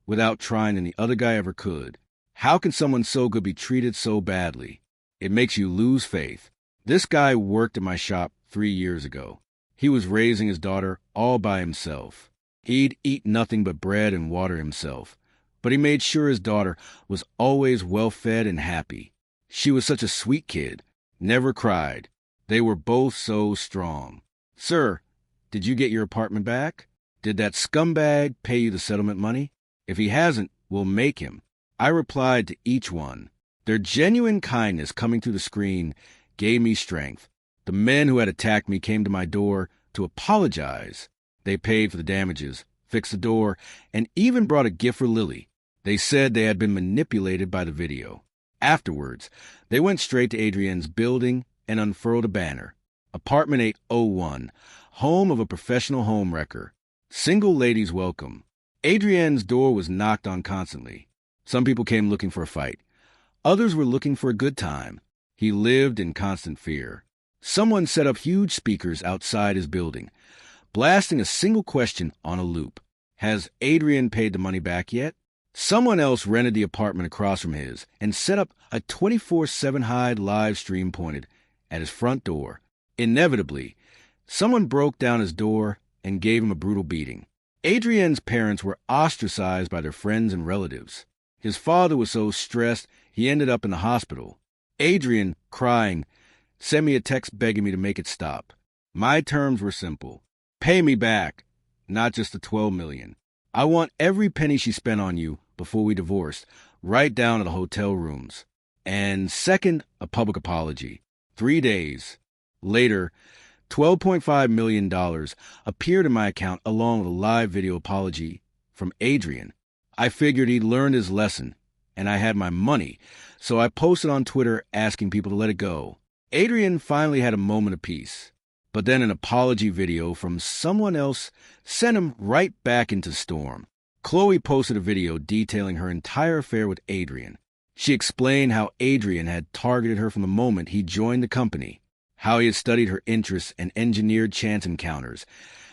without trying than the other guy ever could. How can someone so good be treated so badly? It makes you lose faith. This guy worked at my shop 3 years ago. He was raising his daughter all by himself. He'd eat nothing but bread and water himself, but he made sure his daughter was always well-fed and happy. She was such a sweet kid, never cried. They were both so strong. Sir, did you get your apartment back? Did that scumbag pay you the settlement money? If he hasn't, we'll make him. I replied to each one. Their genuine kindness coming through the screen gave me strength. The men who had attacked me came to my door to apologize. They paid for the damages, fixed the door, and even brought a gift for Lily. They said they had been manipulated by the video. Afterwards, they went straight to Adrienne's building and unfurled a banner. Apartment 801, home of a professional home wrecker. Single ladies welcome. Adrienne's door was knocked on constantly. Some people came looking for a fight. Others were looking for a good time. He lived in constant fear. Someone set up huge speakers outside his building, blasting a single question on a loop. Has Adrian paid the money back yet? Someone else rented the apartment across from his and set up a 24/7 Hyde live stream pointed at his front door. Inevitably, someone broke down his door and gave him a brutal beating. Adrienne's parents were ostracized by their friends and relatives. His father was so stressed he ended up in the hospital. Adrian, crying, sent me a text begging me to make it stop. My terms were simple. Pay me back, not just the $12 million. I want every penny she spent on you before we divorced, right down to the hotel rooms. And second, a public apology. 3 days later, $12.5 million appeared in my account along with a live video apology from Adrian. I figured he'd learned his lesson, and I had my money, so I posted on Twitter asking people to let it go. Adrian finally had a moment of peace, but then an apology video from someone else sent him right back into storm. Chloe posted a video detailing her entire affair with Adrian. She explained how Adrian had targeted her from the moment he joined the company, how he had studied her interests and engineered chance encounters,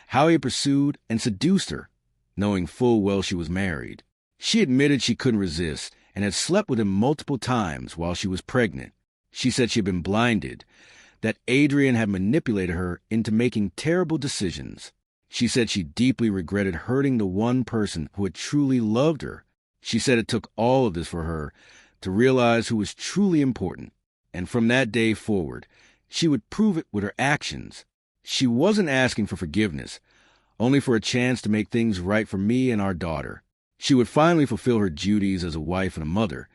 how he had pursued and seduced her, knowing full well she was married. She admitted she couldn't resist and had slept with him multiple times while she was pregnant. She said she had been blinded, that Adrian had manipulated her into making terrible decisions. She said she deeply regretted hurting the one person who had truly loved her. She said it took all of this for her to realize who was truly important, and from that day forward, she would prove it with her actions. She wasn't asking for forgiveness, only for a chance to make things right for me and our daughter. She would finally fulfill her duties as a wife and a mother,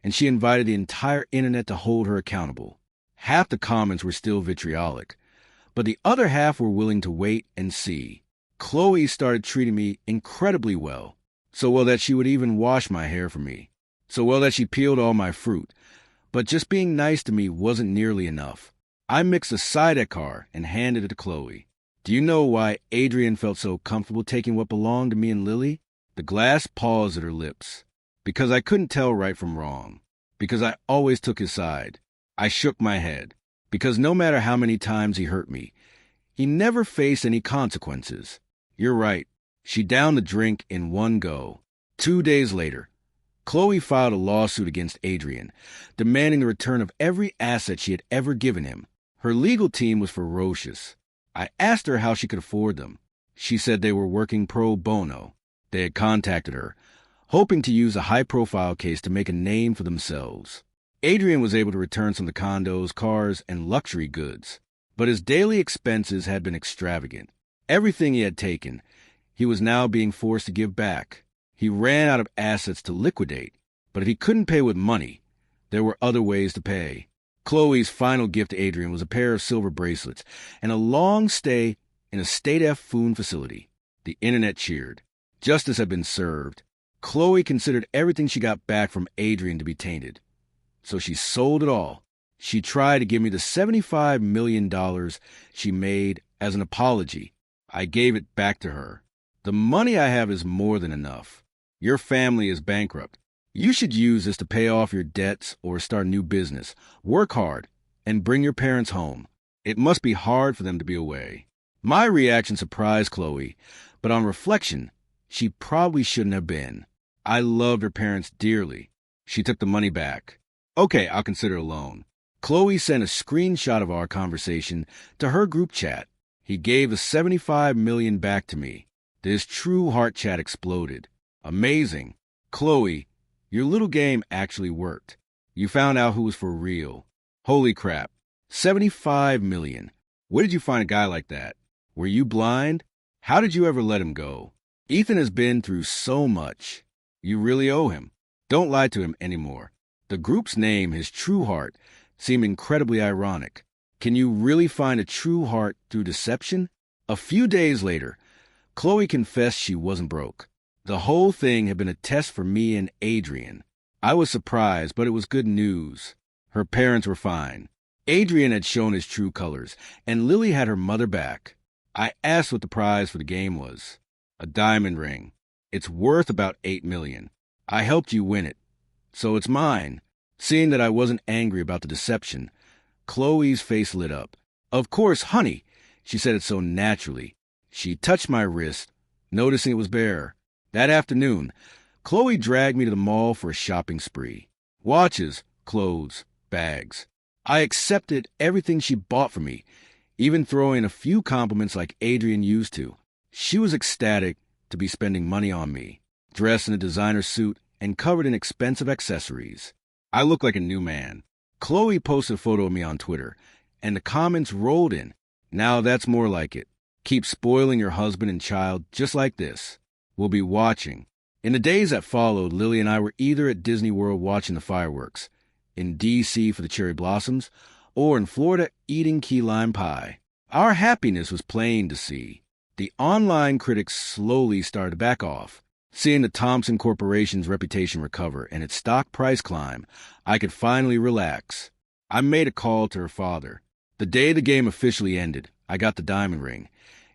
and she invited the entire internet to hold her accountable. Half the comments were still vitriolic, but the other half were willing to wait and see. Chloe started treating me incredibly well, so well that she would even wash my hair for me, so well that she peeled all my fruit. But just being nice to me wasn't nearly enough. I mixed a sidecar and handed it to Chloe. Do you know why Adrian felt so comfortable taking what belonged to me and Lily? The glass paused at her lips. Because I couldn't tell right from wrong. Because I always took his side. I shook my head. Because no matter how many times he hurt me, he never faced any consequences. You're right. She downed the drink in one go. 2 days later, Chloe filed a lawsuit against Adrian, demanding the return of every asset she had ever given him. Her legal team was ferocious. I asked her how she could afford them. She said they were working pro bono. They had contacted her, hoping to use a high-profile case to make a name for themselves. Adrian was able to return some of the condos, cars, and luxury goods. But his daily expenses had been extravagant. Everything he had taken, he was now being forced to give back. He ran out of assets to liquidate, but if he couldn't pay with money, there were other ways to pay. Chloe's final gift to Adrian was a pair of silver bracelets and a long stay in a State F food facility. The internet cheered. Justice had been served. Chloe considered everything she got back from Adrian to be tainted. So she sold it all. She tried to give me the $75 million she made as an apology. I gave it back to her. The money I have is more than enough. Your family is bankrupt. You should use this to pay off your debts or start a new business. Work hard and bring your parents home. It must be hard for them to be away. My reaction surprised Chloe, but on reflection, she probably shouldn't have been. I loved her parents dearly. She took the money back. Okay, I'll consider a loan. Chloe sent a screenshot of our conversation to her group chat. He gave the $75 million back to me. This true heart chat exploded. Amazing. Chloe, your little game actually worked. You found out who was for real. Holy crap. $75 million. Where did you find a guy like that? Were you blind? How did you ever let him go? Ethan has been through so much. You really owe him. Don't lie to him anymore. The group's name, his true heart, seemed incredibly ironic. Can you really find a true heart through deception? A few days later, Chloe confessed she wasn't broke. The whole thing had been a test for me and Adrian. I was surprised, but it was good news. Her parents were fine. Adrian had shown his true colors, and Lily had her mother back. I asked what the prize for the game was. A diamond ring. It's worth about $8 million. I helped you win it, so it's mine. Seeing that I wasn't angry about the deception, Chloe's face lit up. Of course, honey, she said it so naturally. She touched my wrist, noticing it was bare. That afternoon, Chloe dragged me to the mall for a shopping spree. Watches, clothes, bags. I accepted everything she bought for me, even throwing a few compliments like Adrian used to. She was ecstatic to be spending money on me, dressed in a designer suit and covered in expensive accessories. I looked like a new man. Chloe posted a photo of me on Twitter, and the comments rolled in. Now that's more like it. Keep spoiling your husband and child just like this. We'll be watching. In the days that followed, Lily and I were either at Disney World watching the fireworks, in D.C. for the cherry blossoms, or in Florida eating key lime pie. Our happiness was plain to see. The online critics slowly started to back off. Seeing the Thompson Corporation's reputation recover and its stock price climb, I could finally relax. I made a call to her father. The day the game officially ended, I got the diamond ring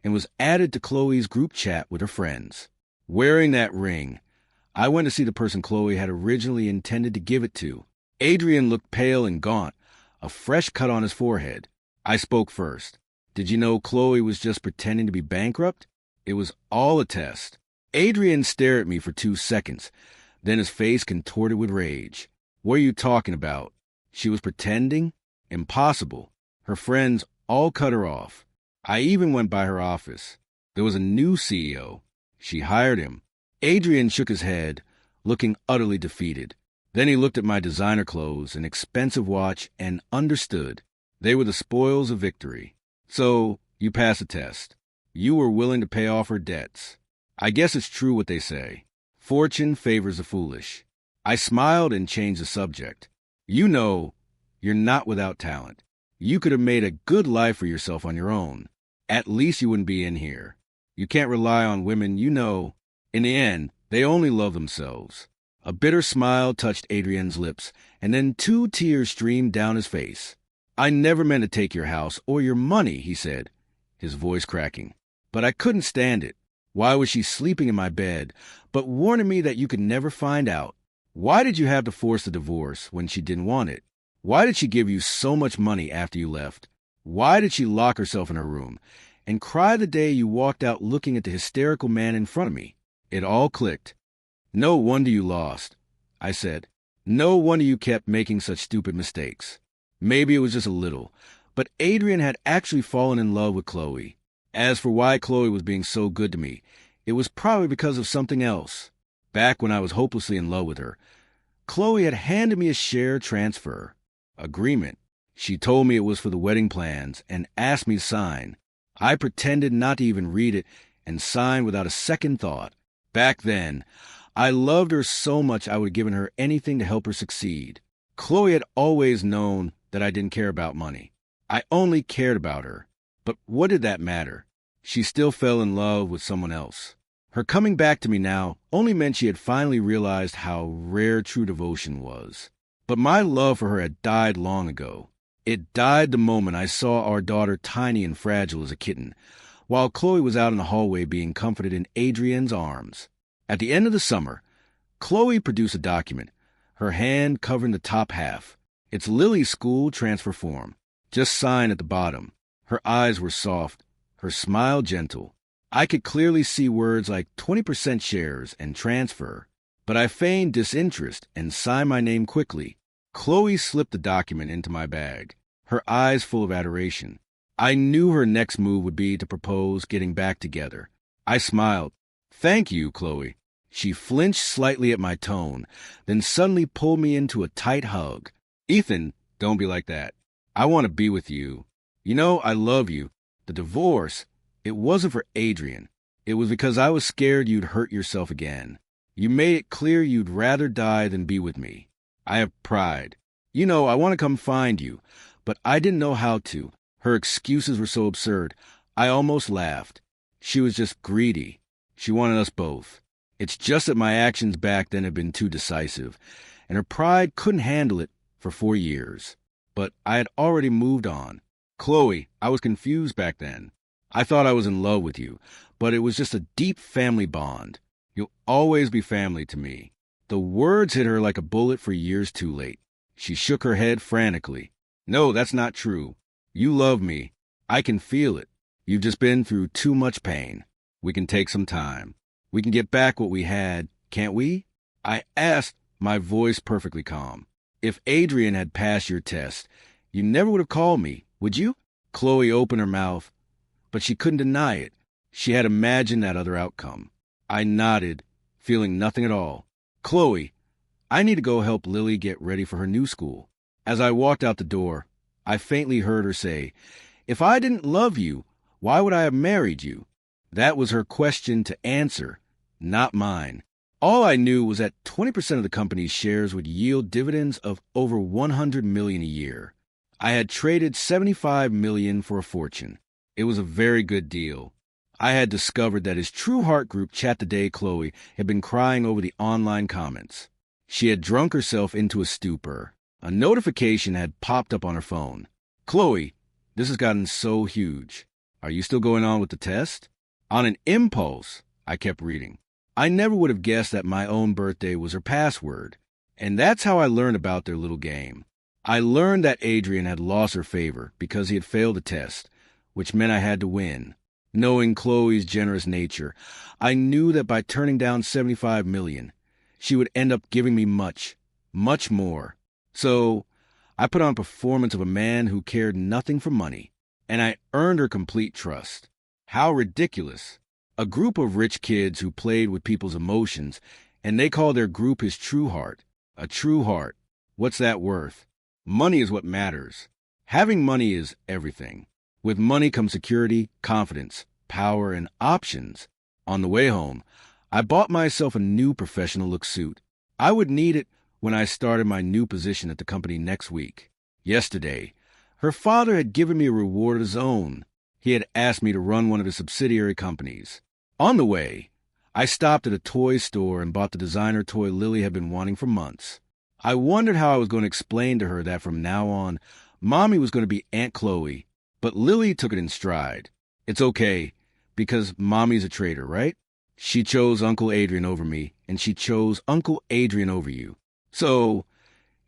and was added to Chloe's group chat with her friends. Wearing that ring, I went to see the person Chloe had originally intended to give it to. Adrian looked pale and gaunt, a fresh cut on his forehead. I spoke first. Did you know Chloe was just pretending to be bankrupt? It was all a test. Adrian stared at me for 2 seconds, then his face contorted with rage. What are you talking about? She was pretending? Impossible. Her friends all cut her off. I even went by her office. There was a new CEO. She hired him. Adrian shook his head, looking utterly defeated. Then he looked at my designer clothes, an expensive watch, and understood. They were the spoils of victory. So, you passed the test. You were willing to pay off her debts. I guess it's true what they say. Fortune favors the foolish. I smiled and changed the subject. You know, you're not without talent. You could have made a good life for yourself on your own. At least you wouldn't be in here. You can't rely on women, you know. In the end, they only love themselves. A bitter smile touched Adrian's lips, and then 2 tears streamed down his face. I never meant to take your house or your money, he said, his voice cracking. But I couldn't stand it. Why was she sleeping in my bed, but warning me that you could never find out? Why did you have to force the divorce when she didn't want it? Why did she give you so much money after you left? Why did she lock herself in her room and cry the day you walked out looking at the hysterical man in front of me? It all clicked. No wonder you lost, I said. No wonder you kept making such stupid mistakes. Maybe it was just a little, but Adrian had actually fallen in love with Chloe. As for why Chloe was being so good to me, it was probably because of something else. Back when I was hopelessly in love with her, Chloe had handed me a share transfer agreement. She told me it was for the wedding plans and asked me to sign. I pretended not to even read it and signed without a second thought. Back then, I loved her so much I would have given her anything to help her succeed. Chloe had always known that I didn't care about money. I only cared about her. But what did that matter? She still fell in love with someone else. Her coming back to me now only meant she had finally realized how rare true devotion was. But my love for her had died long ago. It died the moment I saw our daughter tiny and fragile as a kitten, while Chloe was out in the hallway being comforted in Adrienne's arms. At the end of the summer, Chloe produced a document, her hand covering the top half. It's Lily's school transfer form. Just sign at the bottom. Her eyes were soft, her smile gentle. I could clearly see words like 20% shares and transfer, but I feigned disinterest and signed my name quickly. Chloe slipped the document into my bag, her eyes full of adoration. I knew her next move would be to propose getting back together. I smiled. "Thank you, Chloe." She flinched slightly at my tone, then suddenly pulled me into a tight hug. "Ethan, don't be like that. I want to be with you. You know, I love you. The divorce, it wasn't for Adrienne. It was because I was scared you'd hurt yourself again. You made it clear you'd rather die than be with me. I have pride. You know, I want to come find you, but I didn't know how to. Her excuses were so absurd. I almost laughed. She was just greedy. She wanted us both. It's just that my actions back then had been too decisive, and her pride couldn't handle it for 4 years. But I had already moved on. Chloe, I was confused back then. I thought I was in love with you, but it was just a deep family bond. You'll always be family to me." The words hit her like a bullet for years too late. She shook her head frantically. "No, that's not true. You love me. I can feel it. You've just been through too much pain. We can take some time. We can get back what we had, can't we?" I asked, my voice perfectly calm. "If Adrienne had passed your test, you never would have called me, would you?" Chloe opened her mouth, but she couldn't deny it. She had imagined that other outcome. I nodded, feeling nothing at all. "Chloe, I need to go help Lily get ready for her new school." As I walked out the door, I faintly heard her say, "If I didn't love you, why would I have married you?" That was her question to answer, not mine. All I knew was that 20% of the company's shares would yield dividends of over $100 million a year. I had traded $75 million for a fortune. It was a very good deal. I had discovered that his True Heart group Chat Today Chloe had been crying over the online comments. She had drunk herself into a stupor. A notification had popped up on her phone. "Chloe, this has gotten so huge. Are you still going on with the test?" On an impulse, I kept reading. I never would have guessed that my own birthday was her password. And that's how I learned about their little game. I learned that Adrienne had lost her favor because he had failed the test, which meant I had to win. Knowing Chloe's generous nature, I knew that by turning down $75 million, she would end up giving me much, much more. So I put on a performance of a man who cared nothing for money, and I earned her complete trust. How ridiculous. A group of rich kids who played with people's emotions, and they called their group his True Heart. A true heart. What's that worth? Money is what matters. Having money is everything. With money comes security, confidence, power, and options. On the way home, I bought myself a new professional-look suit. I would need it when I started my new position at the company next week. Yesterday, her father had given me a reward of his own. He had asked me to run one of his subsidiary companies. On the way, I stopped at a toy store and bought the designer toy Lily had been wanting for months. I wondered how I was going to explain to her that from now on, Mommy was going to be Aunt Chloe, but Lily took it in stride. "It's okay, because Mommy's a traitor, right? She chose Uncle Adrian over me, and she chose Uncle Adrian over you. So,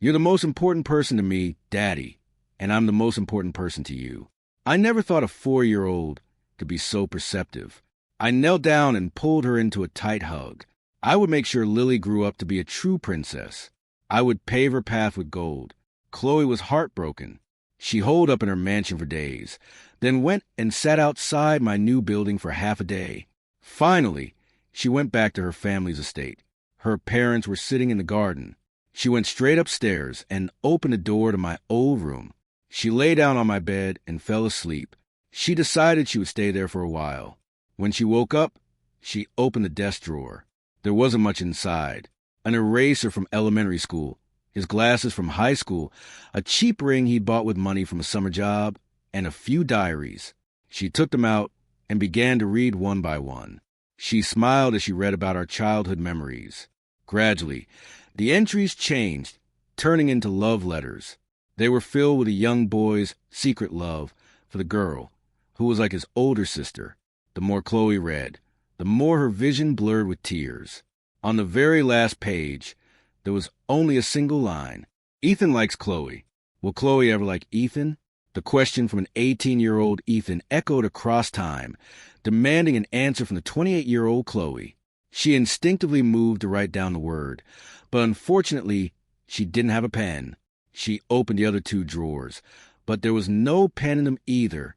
you're the most important person to me, Daddy, and I'm the most important person to you." I never thought a 4-year-old could be so perceptive. I knelt down and pulled her into a tight hug. I would make sure Lily grew up to be a true princess. I would pave her path with gold. Chloe was heartbroken. She holed up in her mansion for days, then went and sat outside my new building for half a day. Finally, she went back to her family's estate. Her parents were sitting in the garden. She went straight upstairs and opened the door to my old room. She lay down on my bed and fell asleep. She decided she would stay there for a while. When she woke up, she opened the desk drawer. There wasn't much inside. An eraser from elementary school, his glasses from high school, a cheap ring he'd bought with money from a summer job, and a few diaries. She took them out and began to read one by one. She smiled as she read about our childhood memories. Gradually, the entries changed, turning into love letters. They were filled with a young boy's secret love for the girl, who was like his older sister. The more Chloe read, the more her vision blurred with tears. On the very last page, there was only a single line. Ethan likes Chloe. Will Chloe ever like Ethan? The question from an 18-year-old Ethan echoed across time, demanding an answer from the 28-year-old Chloe. She instinctively moved to write down the word, but unfortunately, she didn't have a pen. She opened the other two drawers, but there was no pen in them either.